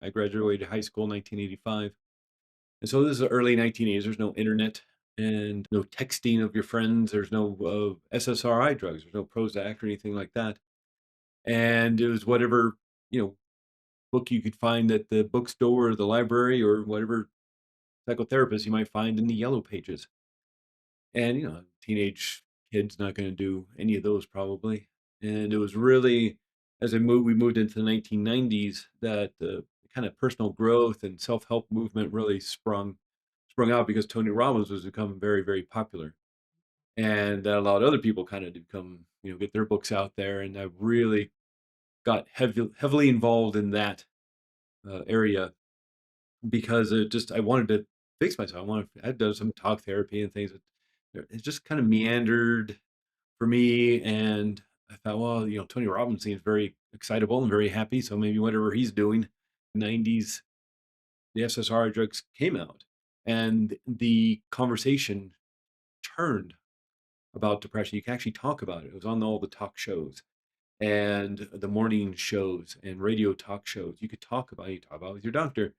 I graduated high school in 1985. And so this is the early 1980s. There's no internet and no texting of your friends. There's no SSRI drugs. There's no Prozac or anything like that. And it was whatever, you know, book you could find at the bookstore or the library or whatever psychotherapist you might find in the yellow pages. And, teenage kid's not going to do any of those probably. And it was really, as we moved into the 1990s, that the kind of personal growth and self-help movement really sprung out because Tony Robbins was becoming very, very popular. And that allowed other people kind of to become, get their books out there. And I really got heavily involved in that area because I wanted to fix myself. I'd done some talk therapy and things. It just kind of meandered for me, and I thought, well, Tony Robbins seems very excitable and very happy, so maybe whatever he's doing. 90s, the SSRI drugs came out, and the conversation turned about depression. You can actually talk about it. It was on all the talk shows and the morning shows and radio talk shows. You could talk about it. You talk about it with your doctor,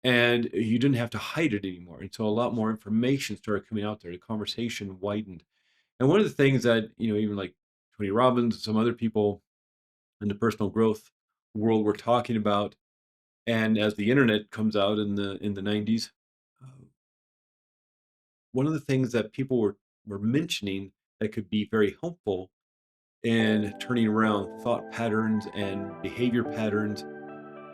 and you didn't have to hide it anymore. And so a lot more information started coming out there. The conversation widened. And one of the things that, even like Tony Robbins and some other people in the personal growth world were talking about, and as the internet comes out in the 90s, uh, one of the things that people were mentioning that could be very helpful in turning around thought patterns and behavior patterns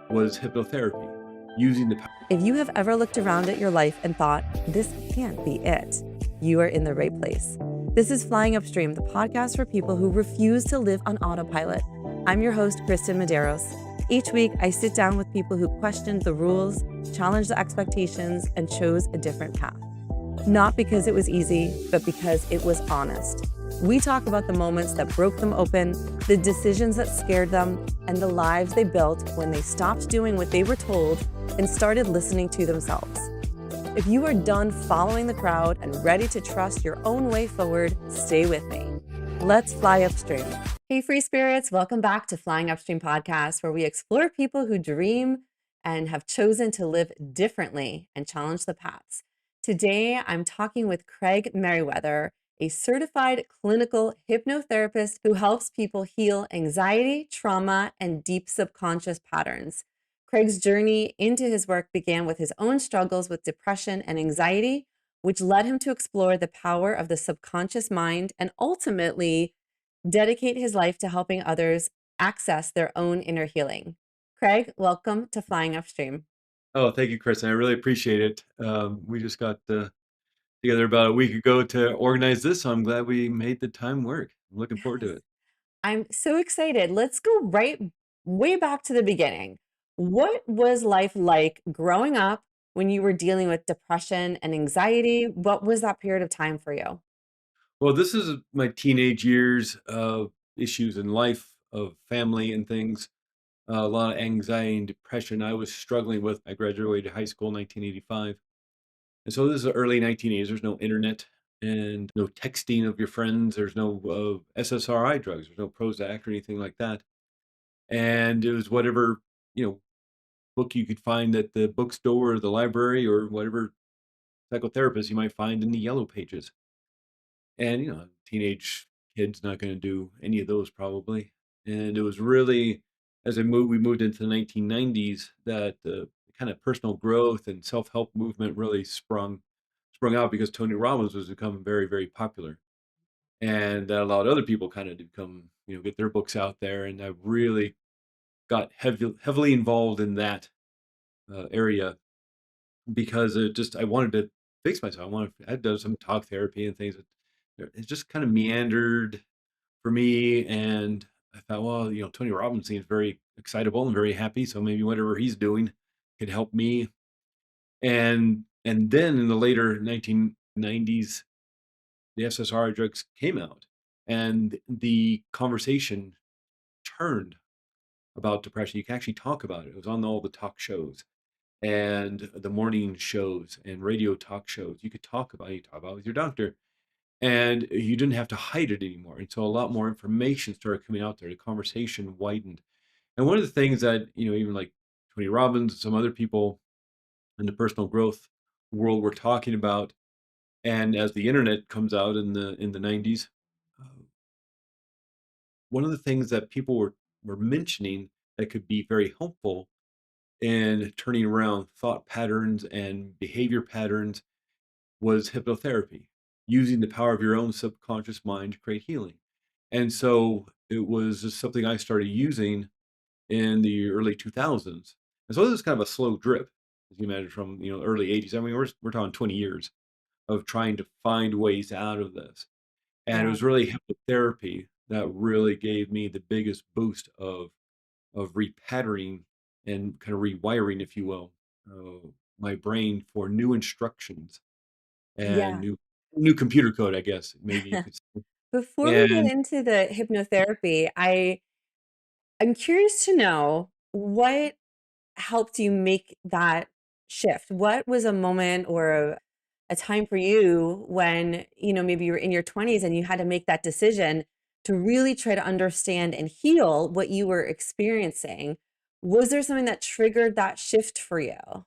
was hypnotherapy, using the If you have ever looked around at your life and thought, this can't be it, you are in the right place. This is Flying Upstream, the podcast for people who refuse to live on autopilot. I'm your host, Kristyn Medeiros. Each week, I sit down with people who questioned the rules, challenged the expectations, and chose a different path. Not because it was easy, but because it was honest. We talk about the moments that broke them open, the decisions that scared them, and the lives they built when they stopped doing what they were told and started listening to themselves. If you are done following the crowd and ready to trust your own way forward, stay with me. Let's fly upstream. Hey, free spirits, welcome back to Flying Upstream podcast, where we explore people who dream and have chosen to live differently and challenge the paths. Today, I'm talking with Craig Meriwether, a certified clinical hypnotherapist who helps people heal anxiety, trauma, and deep subconscious patterns. Craig's journey into his work began with his own struggles with depression and anxiety, which led him to explore the power of the subconscious mind and ultimately dedicate his life to helping others access their own inner healing. Craig, welcome to Flying Upstream. Oh, thank you, Kristen. I really appreciate it. We just got together about a week ago to organize this, so I'm glad we made the time work. I'm looking forward to Yes. it. I'm so excited. Let's go right way back to the beginning. What was life like growing up when you were dealing with depression and anxiety? What was that period of time for you? Well, this is my teenage years of issues in life, of family and things. A lot of anxiety and depression I was struggling with. I graduated high school in 1985. And so this is the early 1980s. There's no internet and no texting of your friends. There's no SSRI drugs. There's no Prozac or anything like that. And it was whatever, you know, book you could find at the bookstore or the library or whatever psychotherapist you might find in the yellow pages. And, teenage kid's not going to do any of those probably. And it was really, as we moved into the 1990s, that the kind of personal growth and self-help movement really sprung out because Tony Robbins was becoming very, very popular. And that allowed other people kind of to become, get their books out there. And I really got heavily involved in that area because I wanted to fix myself. I'd done some talk therapy and things. It just kind of meandered for me, and I thought, well, Tony Robbins seems very excitable and very happy, so maybe whatever he's doing could help me. And then in the later 1990s, the SSRI drugs came out, and the conversation turned about depression. You can actually talk about it. It was on all the talk shows and the morning shows and radio talk shows. You could talk about it. You talk about it with your doctor, and you didn't have to hide it anymore. And so a lot more information started coming out there. The conversation widened. And one of the things that, even like Tony Robbins and some other people in the personal growth world were talking about. And as the internet comes out in the 90s, uh, one of the things that people were mentioning that could be very helpful in turning around thought patterns and behavior patterns was hypnotherapy, using the power of your own subconscious mind to create healing. And so it was just something I started using in the early 2000s. And so this is kind of a slow drip, as you imagine, from early 80s. I mean, we're talking 20 years of trying to find ways out of this. And it Yeah. was really hypnotherapy that really gave me the biggest boost of repatterning and kind of rewiring, if you will, my brain for new instructions and Yeah. new computer code, I guess maybe you could say. Before we get And into the hypnotherapy, I'm curious to know what helped you make that shift? What was a moment or a time for you when, maybe you were in your 20s and you had to make that decision to really try to understand and heal what you were experiencing? Was there something that triggered that shift for you?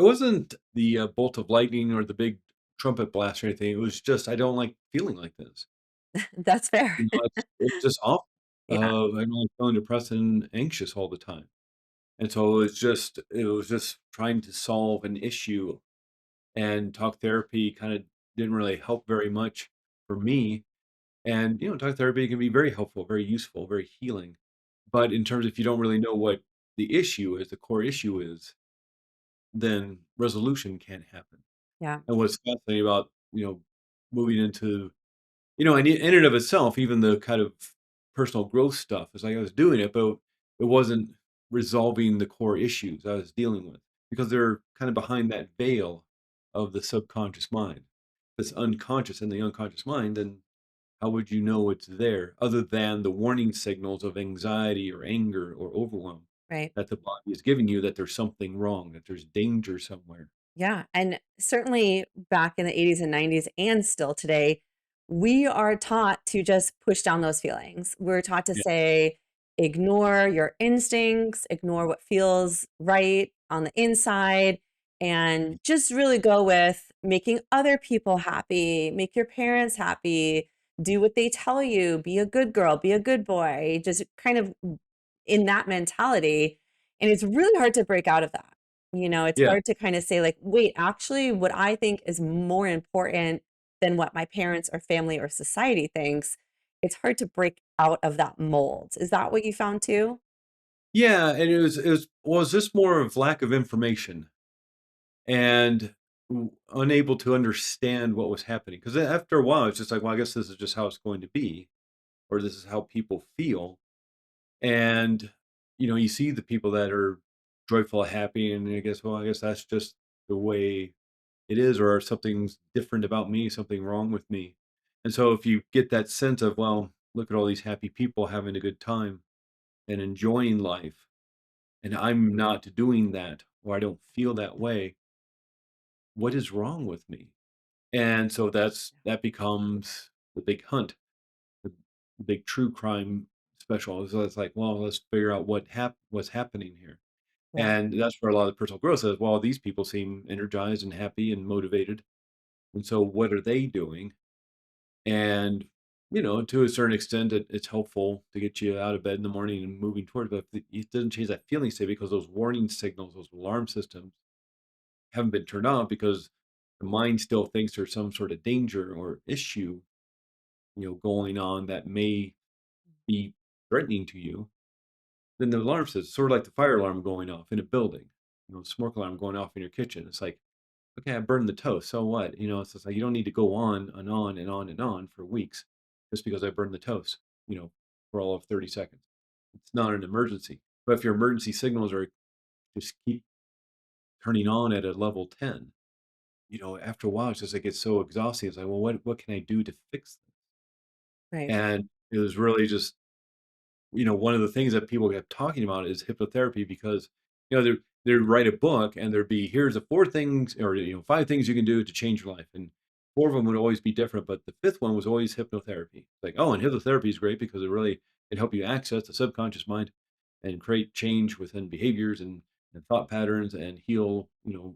it wasn't the bolt of lightning or the big trumpet blast or anything. It was just I don't like feeling like this. That's fair. It's just awful. Yeah. I'm like feeling depressed and anxious all the time. And so it was just trying to solve an issue, and talk therapy kind of didn't really help very much for me. And talk therapy can be very helpful, very useful, very healing. But in terms if you don't really know what the issue is, the core issue is, then resolution can't happen. Yeah. And what's fascinating about, moving into, in and of itself, even the kind of personal growth stuff, is like I was doing it, but it wasn't resolving the core issues I was dealing with because they're kind of behind that veil of the subconscious mind. If it's unconscious in the unconscious mind, then how would you know it's there other than the warning signals of anxiety or anger or overwhelm Right. that the body is giving you that there's something wrong, that there's danger somewhere? Yeah. And certainly back in the 80s and 90s and still today, we are taught to just push down those feelings. We're taught to Yeah. say, ignore your instincts, ignore what feels right on the inside, and just really go with making other people happy, make your parents happy, do what they tell you, be a good girl, be a good boy, just kind of in that mentality. And it's really hard to break out of that. It's Yeah. hard to kind of say, like, wait, actually, what I think is more important than what my parents or family or society thinks. It's hard to break out of that mold. Is that what you found too? Yeah, and it was just more of lack of information and unable to understand what was happening. Because after a while, it's just like, well, I guess this is just how it's going to be, or this is how people feel. And you see the people that are joyful, happy, and I guess, well, I guess that's just the way it is, or something's different about me, something wrong with me. And so, if you get that sense of, well, look at all these happy people having a good time and enjoying life, and I'm not doing that, or I don't feel that way, what is wrong with me? And so that becomes the big hunt, the big true crime special. So it's like, well, let's figure out what's happening here. Yeah. And that's where a lot of personal growth is. Well, these people seem energized and happy and motivated. And so what are they doing? And to a certain extent, it's helpful to get you out of bed in the morning and moving towards, but it doesn't change that feeling state because those warning signals, those alarm systems haven't been turned on because the mind still thinks there's some sort of danger or issue, going on that may be threatening to you. Then the alarm says, sort of like the fire alarm going off in a building, smoke alarm going off in your kitchen. It's like, okay, I burned the toast. So what? It's just like you don't need to go on and on and on and on for weeks just because I burned the toast, for all of 30 seconds. It's not an emergency. But if your emergency signals are just keep turning on at a level 10, after a while, it's just, it gets so exhausting. It's like, well, what can I do to fix this? Right. And it was really just, one of the things that people kept talking about is hypnotherapy because, they'd write a book and there'd be, here's the four things or, five things you can do to change your life. And four of them would always be different, but the fifth one was always hypnotherapy. Like, oh, and hypnotherapy is great because it help you access the subconscious mind. and create change within behaviors and thought patterns and heal,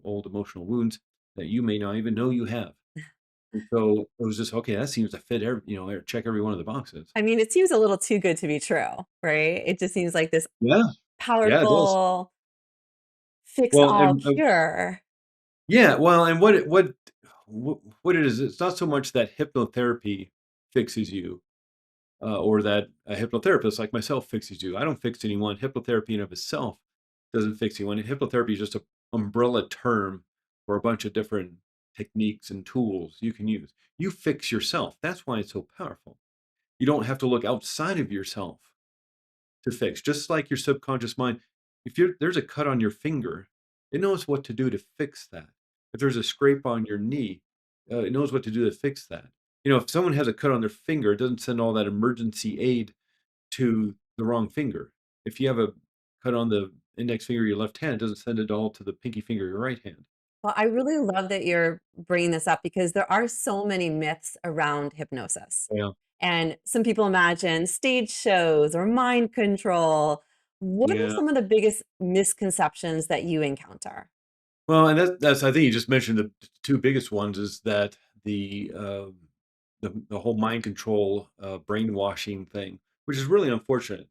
old emotional wounds that you may not even know you have. And so it was just, okay, that seems to fit every, check every one of the boxes. I mean, it seems a little too good to be true, right? It just seems like this Yeah. Yeah, it does. powerful fix Well, all and cure. yeah, well, and what it is, it's not so much that hypnotherapy fixes you, or that a hypnotherapist like myself fixes you. I don't fix anyone. Hypnotherapy in of itself doesn't fix anyone. Hypnotherapy is just an umbrella term for a bunch of different techniques and tools you can use. You fix yourself. That's why it's so powerful. You don't have to look outside of yourself to fix. Just like your subconscious mind, if there's a cut on your finger, it knows what to do to fix that. If there's a scrape on your knee, it knows what to do to fix that. If someone has a cut on their finger, it doesn't send all that emergency aid to the wrong finger. If you have a cut on the index finger of your left hand, it doesn't send it all to the pinky finger of your right hand. Well, I really love that you're bringing this up because there are so many myths around hypnosis. Yeah. And some people imagine stage shows or mind control. What are Yeah. some of the biggest misconceptions that you encounter? Well, and that's I think you just mentioned the two biggest ones is that the whole mind control, brainwashing thing, which is really unfortunate,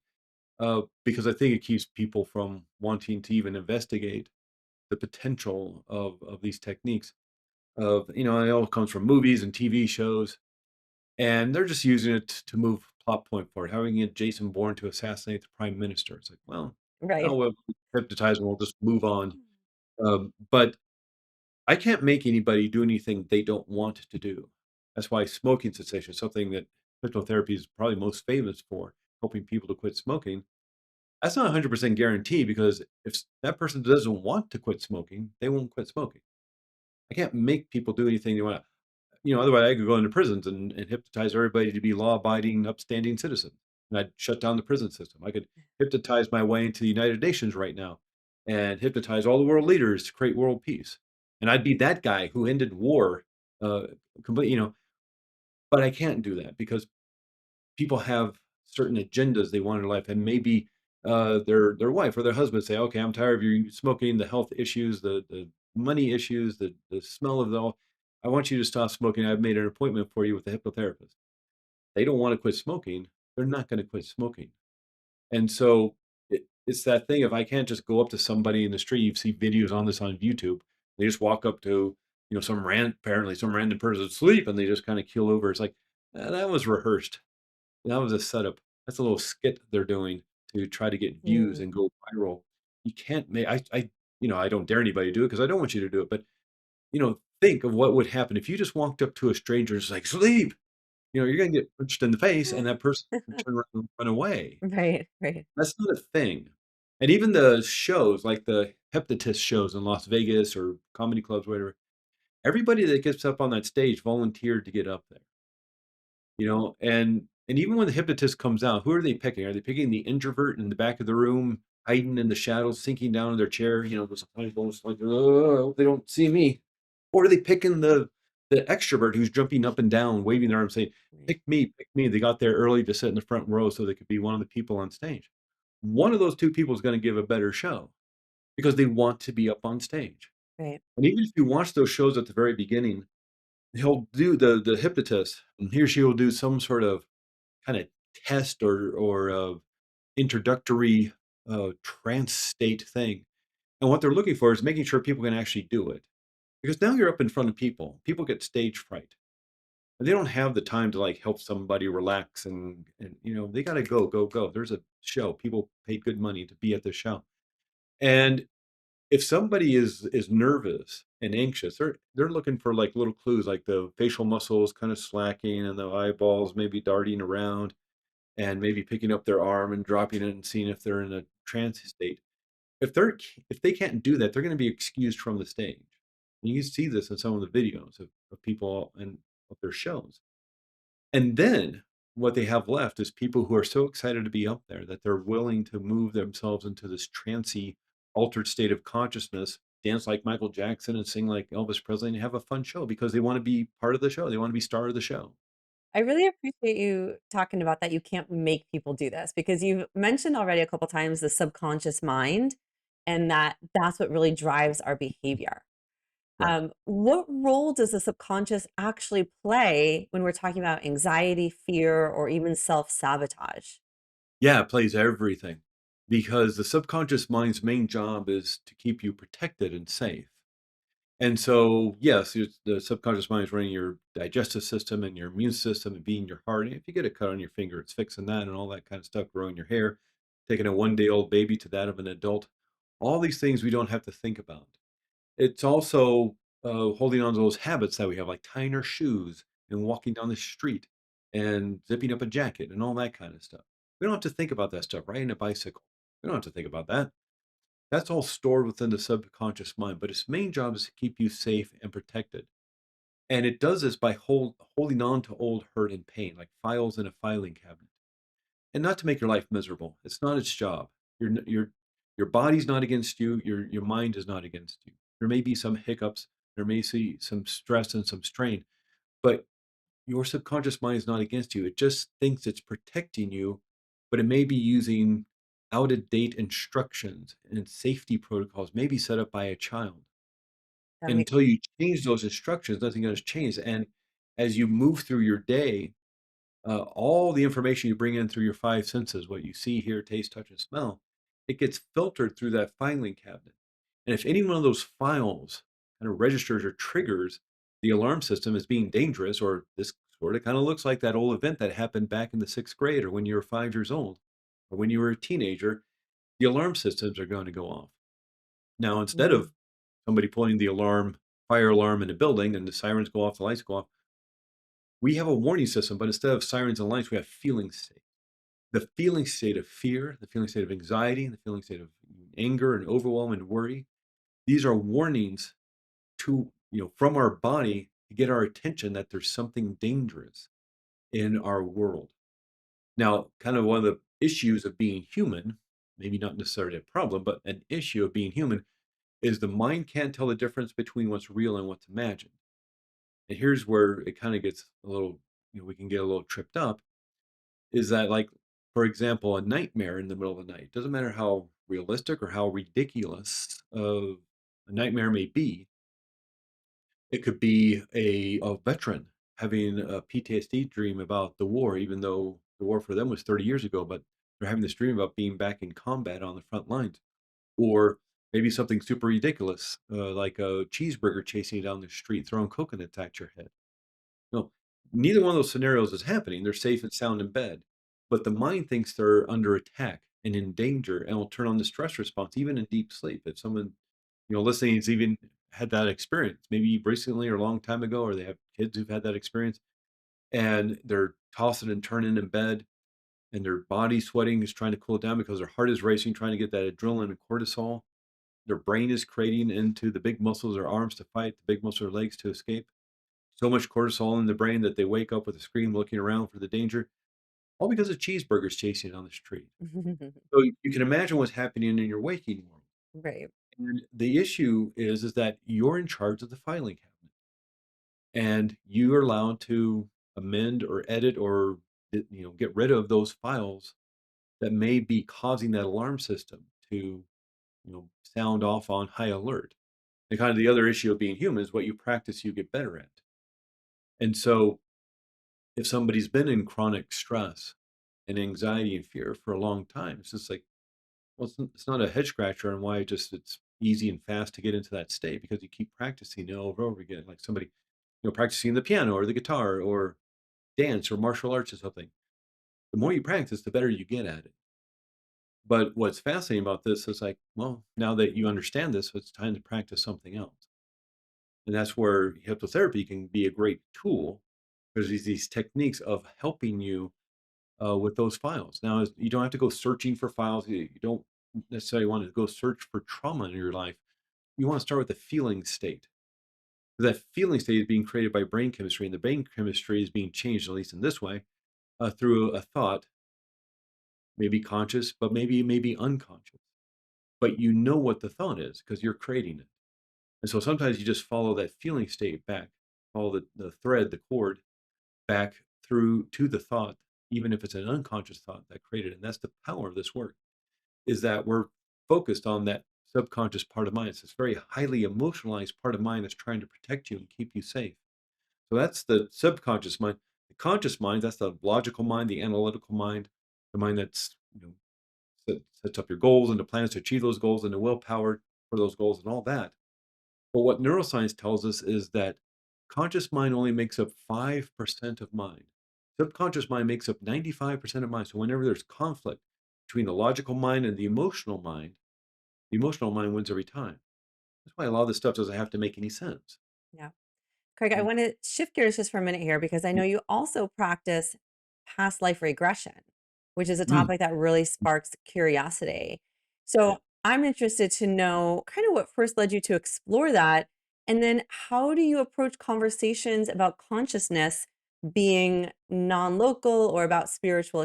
because I think it keeps people from wanting to even investigate the potential of these techniques. It all comes from movies and TV shows, and they're just using it to move plot point forward, having it Jason Bourne to assassinate the prime minister. It's like, well, Right. now we'll hypnotize and we'll just move on. But I can't make anybody do anything they don't want to do. That's why smoking cessation is something that hypnotherapy is probably most famous for, helping people to quit smoking. That's not 100% guarantee because if that person doesn't want to quit smoking, they won't quit smoking. I can't make people do anything they want. Otherwise I could go into prisons and hypnotize everybody to be law-abiding, upstanding citizens, and I'd shut down the prison system. I could hypnotize my way into the United Nations right now and hypnotize all the world leaders to create world peace, and I'd be that guy who ended war, uh, complete but I can't do that because people have certain agendas they want in life, and maybe, their wife or their husband say, "Okay, I'm tired of you smoking, the health issues, the money issues, the smell of it all. I want you to stop smoking. I've made an appointment for you with a hypnotherapist." They don't wanna quit smoking, they're not gonna quit smoking. And so it's that thing, if I can't just go up to somebody in the street, you see videos on this on YouTube. They just walk up to, apparently some random person asleep, and they just kinda keel over. It's like, that was rehearsed. That was a setup. That's a little skit they're doing to try to get views Mm, and go viral. You can't make I don't dare anybody to do it because I don't want you to do it, but, think of what would happen if you just walked up to a stranger and just like, "Sleep!" You're gonna get punched in the face, and that person would turn around and run away. right, right. That's not a thing. And even the shows, like the hypnotist shows in Las Vegas or comedy clubs, whatever, everybody that gets up on that stage volunteered to get up there. And even when the hypnotist comes out, who are they picking? Are they picking the introvert in the back of the room, hiding in the shadows, sinking down in their chair, just almost like, "Oh, I hope they don't see me," or are they picking the extrovert who's jumping up and down, waving their arms, saying, Right. "Pick me, pick me." They got there early to sit in the front row so they could be one of the people on stage. One of those two people is going to give a better show because they want to be up on stage. Right. And even if you watch those shows at the very beginning, he'll do the hypnotist, and he or she will do some sort of kind of test or introductory trance state thing. And what they're looking for is making sure people can actually do it. Because now you're up in front of people. People get stage fright. And they don't have the time to like help somebody relax and they gotta go, go, go. There's a show. People paid good money to be at the show. And if somebody is nervous and anxious, they're looking for like little clues like the facial muscles kind of slacking and the eyeballs maybe darting around and maybe picking up their arm and dropping it and seeing if they're in a trance state. If they can't do that, they're going to be excused from the stage. And you see this in some of the videos of people and of their shows. And then what they have left is people who are so excited to be up there that they're willing to move themselves into this trancy, altered state of consciousness, dance like Michael Jackson and sing like Elvis Presley and have a fun show because they want to be part of the show. They want to be star of the show. I really appreciate you talking about that you can't make people do this because you've mentioned already a couple times the subconscious mind and that's what really drives our behavior. Right. What role does the subconscious actually play when we're talking about anxiety, fear, or even self-sabotage? Yeah, it plays everything because the subconscious mind's main job is to keep you protected and safe. And so, yes, the subconscious mind is running your digestive system and your immune system and being your heart. And if you get a cut on your finger, it's fixing that and all that kind of stuff, growing your hair, taking a 1 day old baby to that of an adult. All these things we don't have to think about. It's also holding on to those habits that we have, like tying our shoes and walking down the street and zipping up a jacket and all that kind of stuff. We don't have to think about that stuff, riding a bicycle. We don't have to think about that. That's all stored within the subconscious mind, but its main job is to keep you safe and protected. And it does this by holding on to old hurt and pain, like files in a filing cabinet. And not to make your life miserable. It's not its job. Your body's not against you. Your mind is not against you. There may be some hiccups. There may be some stress and some strain, but your subconscious mind is not against you. It just thinks it's protecting you, but it may be using out of date instructions and safety protocols, maybe set up by a child. That And makes until you change those instructions, nothing else changes. And as you move through your day, all the information you bring in through your five senses, what you see, hear, taste, touch, and smell, it gets filtered through that filing cabinet. And if any one of those files kind of registers or triggers the alarm system as being dangerous, or this sort of kind of looks like that old event that happened back in the sixth grade, or when you were 5 years old, or when you were a teenager, the alarm systems are going to go off. Now, instead mm, of somebody pulling the alarm, fire alarm in a building, and the sirens go off, the lights go off, we have a warning system, but instead of sirens and lights, we have feeling state. The feeling state of fear, the feeling state of anxiety, the feeling state of anger and overwhelm and worry. These are warnings to, from our body to get our attention that there's something dangerous in our world. Now, kind of one of the issues of being human, maybe not necessarily a problem, but an issue of being human is the mind can't tell the difference between what's real and what's imagined. And here's where it kind of gets a little, we can get a little tripped up is that, like, for example, a nightmare in the middle of the night, doesn't matter how realistic or how ridiculous a nightmare may be, it could be a veteran having a PTSD dream about the war, even though the war for them was 30 years ago, but they're having this dream about being back in combat on the front lines. Or maybe something super ridiculous, like a cheeseburger chasing you down the street, throwing coconuts at your head. No, neither one of those scenarios is happening. They're safe and sound in bed. But the mind thinks they're under attack and in danger and will turn on the stress response, even in deep sleep. If someone, listening has even had that experience, maybe recently or a long time ago, or they have kids who've had that experience, and they're tossing and turning in bed and their body sweating is trying to cool it down because their heart is racing, trying to get that adrenaline and cortisol. Their brain is creating into the big muscles of their arms to fight, the big muscles of their legs to escape. So much cortisol in the brain that they wake up with a scream looking around for the danger, all because of cheeseburgers chasing down the street. So you can imagine what's happening in your waking world. right. And the issue is that you're in charge of the filing cabinet and you are allowed to amend or edit or get rid of those files that may be causing that alarm system to sound off on high alert. And kind of the other issue of being human is what you practice, you get better at. And so if somebody's been in chronic stress and anxiety and fear for a long time, it's just like, well, it's not a head scratcher on why it's easy and fast to get into that state because you keep practicing it over and over again, like somebody, practicing the piano or the guitar or dance or martial arts or something. The more you practice, the better you get at it. But what's fascinating about this is like, well, now that you understand this, it's time to practice something else. And that's where hypnotherapy can be a great tool because these techniques of helping you with those files. Now, you don't have to go searching for files. You don't necessarily want to go search for trauma in your life. You want to start with the feeling state. That feeling state is being created by brain chemistry, and the brain chemistry is being changed, at least in this way, through a thought, maybe conscious, but maybe unconscious. But you know what the thought is because you're creating it. And so sometimes you just follow that feeling state back, follow the thread, the cord back through to the thought, even if it's an unconscious thought that created it. And that's the power of this work, is that we're focused on that subconscious part of mind. It's this very highly emotionalized part of mind that's trying to protect you and keep you safe. So that's the subconscious mind. The conscious mind, that's the logical mind, the analytical mind, the mind that's, sets up your goals and the plans to achieve those goals and the willpower for those goals and all that. But what neuroscience tells us is that conscious mind only makes up 5% of mind. Subconscious mind makes up 95% of mind. So whenever there's conflict between the logical mind and the emotional mind wins every time. That's why a lot of this stuff doesn't have to make any sense. Yeah. Craig, I Mm, want to shift gears just for a minute here because I know mm, you also practice past life regression, which is a mm, topic that really mm, sparks curiosity. yeah. So I'm interested to know kind of what first led you to explore that. And then how do you approach conversations about consciousness being non local or about spiritual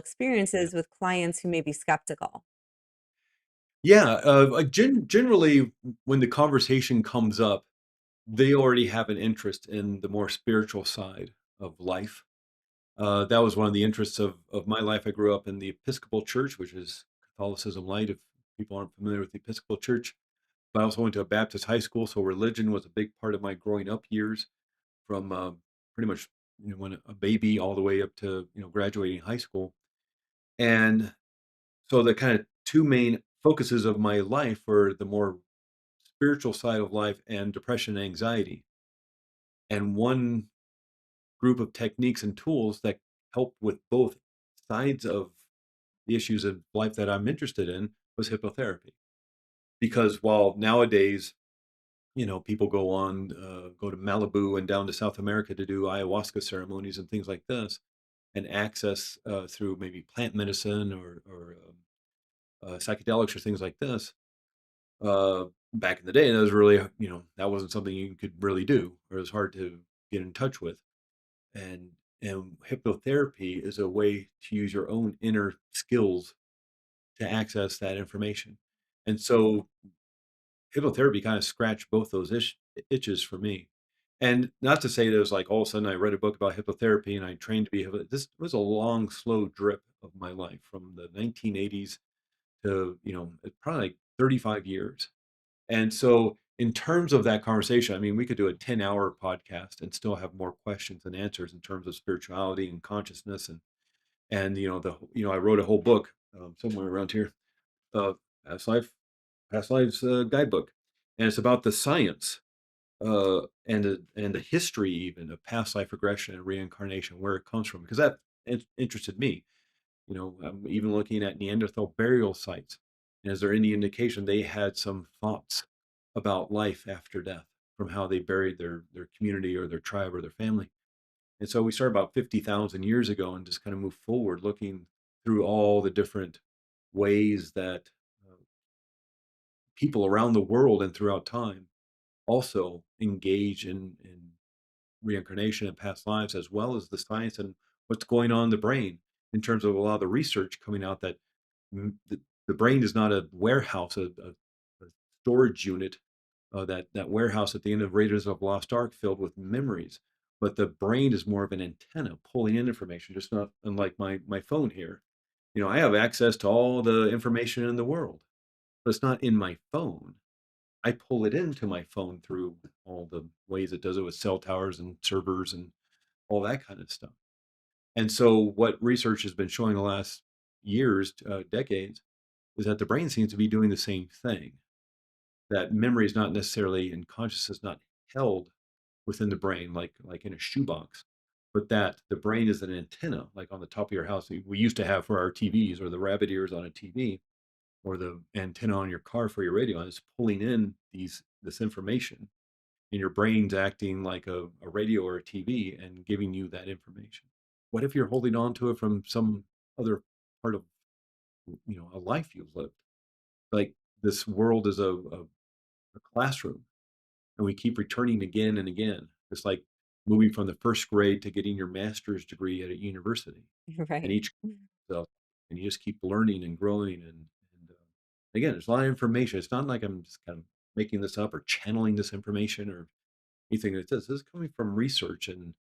Yeah. experiences with clients who may be skeptical? Yeah. Generally, when the conversation comes up, they already have an interest in the more spiritual side of life. That was one of the interests of my life. I grew up in the Episcopal Church, which is Catholicism light, if people aren't familiar with the Episcopal Church. But I also went to a Baptist high school, so religion was a big part of my growing up years from pretty much when a baby all the way up to graduating high school. And so the kind of two main focuses of my life were the more spiritual side of life and depression and anxiety. And one group of techniques and tools that help with both sides of the issues of life that I'm interested in was hypnotherapy. Because while nowadays, people go to Malibu and down to South America to do ayahuasca ceremonies and things like this, and access through maybe plant medicine or psychedelics or things like this. Uh, Back in the day, that was really, that wasn't something you could really do, or it was hard to get in touch with. And hypnotherapy is a way to use your own inner skills to access that information. And so hypnotherapy kind of scratched both those itches for me. And not to say that it was like all of a sudden I read a book about hypnotherapy and I trained to be this was a long, slow drip of my life from the 1980s to, probably like 35 years. And so in terms of that conversation, I mean, we could do a 10-hour podcast and still have more questions and answers in terms of spirituality and consciousness and I wrote a whole book somewhere around here, uh, past life past lives guidebook, and it's about the science and the history even of past life regression and reincarnation, where it comes from, because that interested me. I'm even looking at Neanderthal burial sites, and is there any indication they had some thoughts about life after death from how they buried their community or their tribe or their family? And so we started about 50,000 years ago and just kind of move forward, looking through all the different ways that uh, people around the world and throughout time also engage in reincarnation and past lives, as well as the science and what's going on in the brain in terms of a lot of the research coming out that the brain is not a warehouse, a storage unit, that warehouse at the end of Raiders of the Lost Ark filled with memories. But the brain is more of an antenna pulling in information, just not unlike my phone here. I have access to all the information in the world, but it's not in my phone. I pull it into my phone through all the ways it does it with cell towers and servers and all that kind of stuff. And so, what research has been showing the last years, decades, is that the brain seems to be doing the same thing. That memory is not necessarily and consciousness is not held within the brain like in a shoebox, but that the brain is an antenna, like on the top of your house. We used to have for our TVs, or the rabbit ears on a TV, or the antenna on your car for your radio, and it's pulling in this information, and your brain's acting like a radio or a TV and giving you that information. What if you're holding on to it from some other part of a life you've lived? Like, this world is a classroom, and we keep returning again and again. It's like moving from the first grade to getting your master's degree at a university, and Right. each so and you just keep learning and growing and again, there's a lot of information. It's not like I'm just kind of making this up or channeling this information or anything like this. This is coming from research and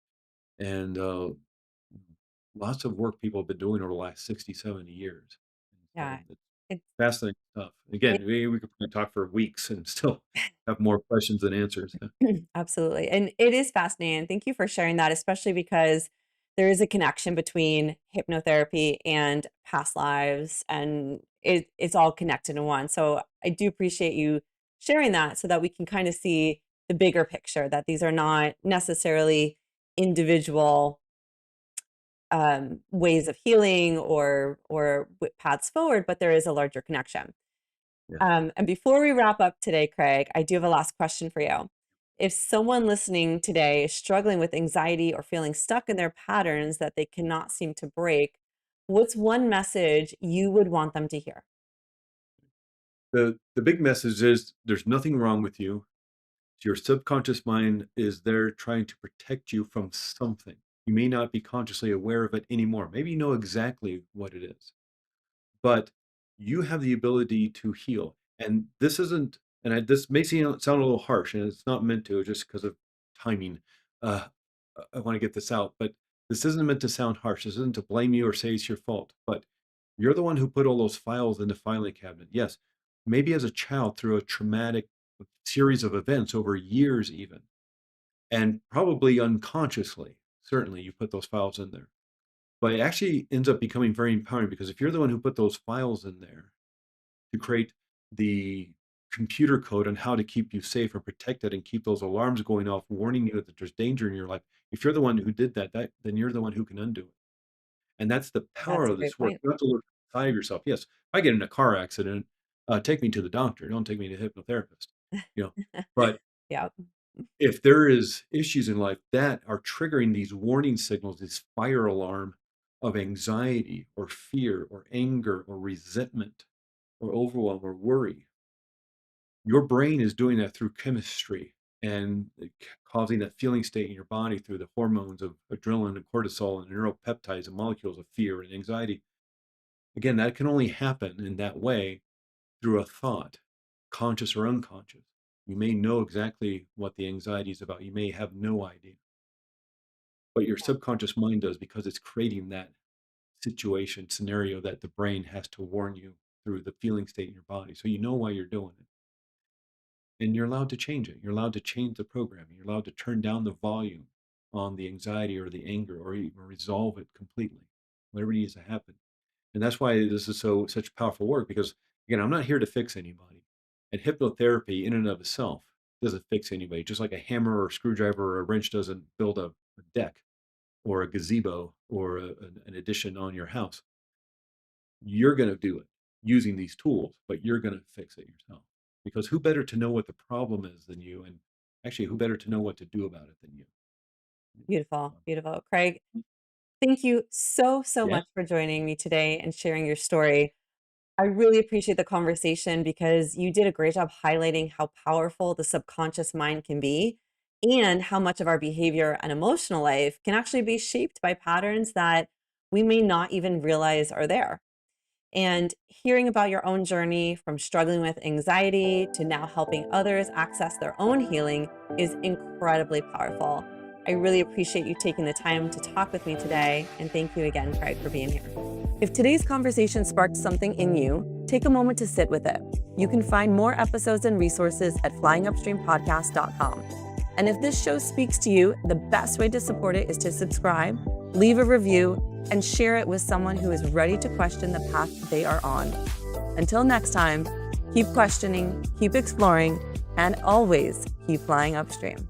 lots of work people have been doing over the last 60, 70 years. And Yeah. so it's It's fascinating stuff. it Again, we could probably talk for weeks and still have more questions than answers. Yeah. absolutely. And it is fascinating. Thank you for sharing that, especially because there is a connection between hypnotherapy and past lives, and it's all connected in one. So I do appreciate you sharing that so that we can kind of see the bigger picture, that these are not necessarily individual ways of healing or paths forward, but there is a larger connection. Yeah. And before we wrap up today, Craig, I do have a last question for you. If someone listening today is struggling with anxiety or feeling stuck in their patterns that they cannot seem to break, what's one message you would want them to hear? The big message is there's nothing wrong with you. Your subconscious mind is there trying to protect you from something. You may not be consciously aware of it anymore. Maybe you know exactly what it is, but you have the ability to heal. And this isn't, this may sound a little harsh, and it's not meant to, just because of timing. Uh, I want to get this out, but this isn't meant to sound harsh. This isn't to blame you or say it's your fault, but you're the one who put all those files in the filing cabinet. Yes, maybe as a child through a traumatic series of events over years, even, and probably unconsciously, certainly you put those files in there. But it actually ends up becoming very empowering because if you're the one who put those files in there to create the computer code on how to keep you safe and protected and keep those alarms going off, warning you that there's danger in your life, if you're the one who did that, then you're the one who can undo it. And that's the power That's a of great this work. point. You have to look inside of yourself. Yes, if I get in a car accident, take me to the doctor. Don't take me to a hypnotherapist. You know, but Yeah. if there is issues in life that are triggering these warning signals, this fire alarm of anxiety or fear or anger or resentment or overwhelm or worry, your brain is doing that through chemistry and causing that feeling state in your body through the hormones of adrenaline and cortisol and neuropeptides and molecules of fear and anxiety. Again, that can only happen in that way through a thought, conscious or unconscious. You may know exactly what the anxiety is about. You may have no idea, but your subconscious mind does because it's creating that situation, scenario that the brain has to warn you through the feeling state in your body. So you know why you're doing it. And you're allowed to change it. You're allowed to change the programming. You're allowed to turn down the volume on the anxiety or the anger or even resolve it completely, whatever needs to happen. And that's why this is such powerful work because again, I'm not here to fix anybody. And hypnotherapy in and of itself doesn't fix anybody, just like a hammer or a screwdriver or a wrench doesn't build a deck or a gazebo or an addition on your house. You're going to do it using these tools, but you're going to fix it yourself. Because who better to know what the problem is than you? And actually, who better to know what to do about it than you? Beautiful. Beautiful. Craig, thank you so Yeah. much for joining me today and sharing your story. I really appreciate the conversation because you did a great job highlighting how powerful the subconscious mind can be and how much of our behavior and emotional life can actually be shaped by patterns that we may not even realize are there. And hearing about your own journey from struggling with anxiety to now helping others access their own healing is incredibly powerful. I really appreciate you taking the time to talk with me today. And thank you again, Craig, for being here. If today's conversation sparked something in you, take a moment to sit with it. You can find more episodes and resources at flyingupstreampodcast.com. And if this show speaks to you, the best way to support it is to subscribe, leave a review, and share it with someone who is ready to question the path they are on. Until next time, keep questioning, keep exploring, and always keep flying upstream.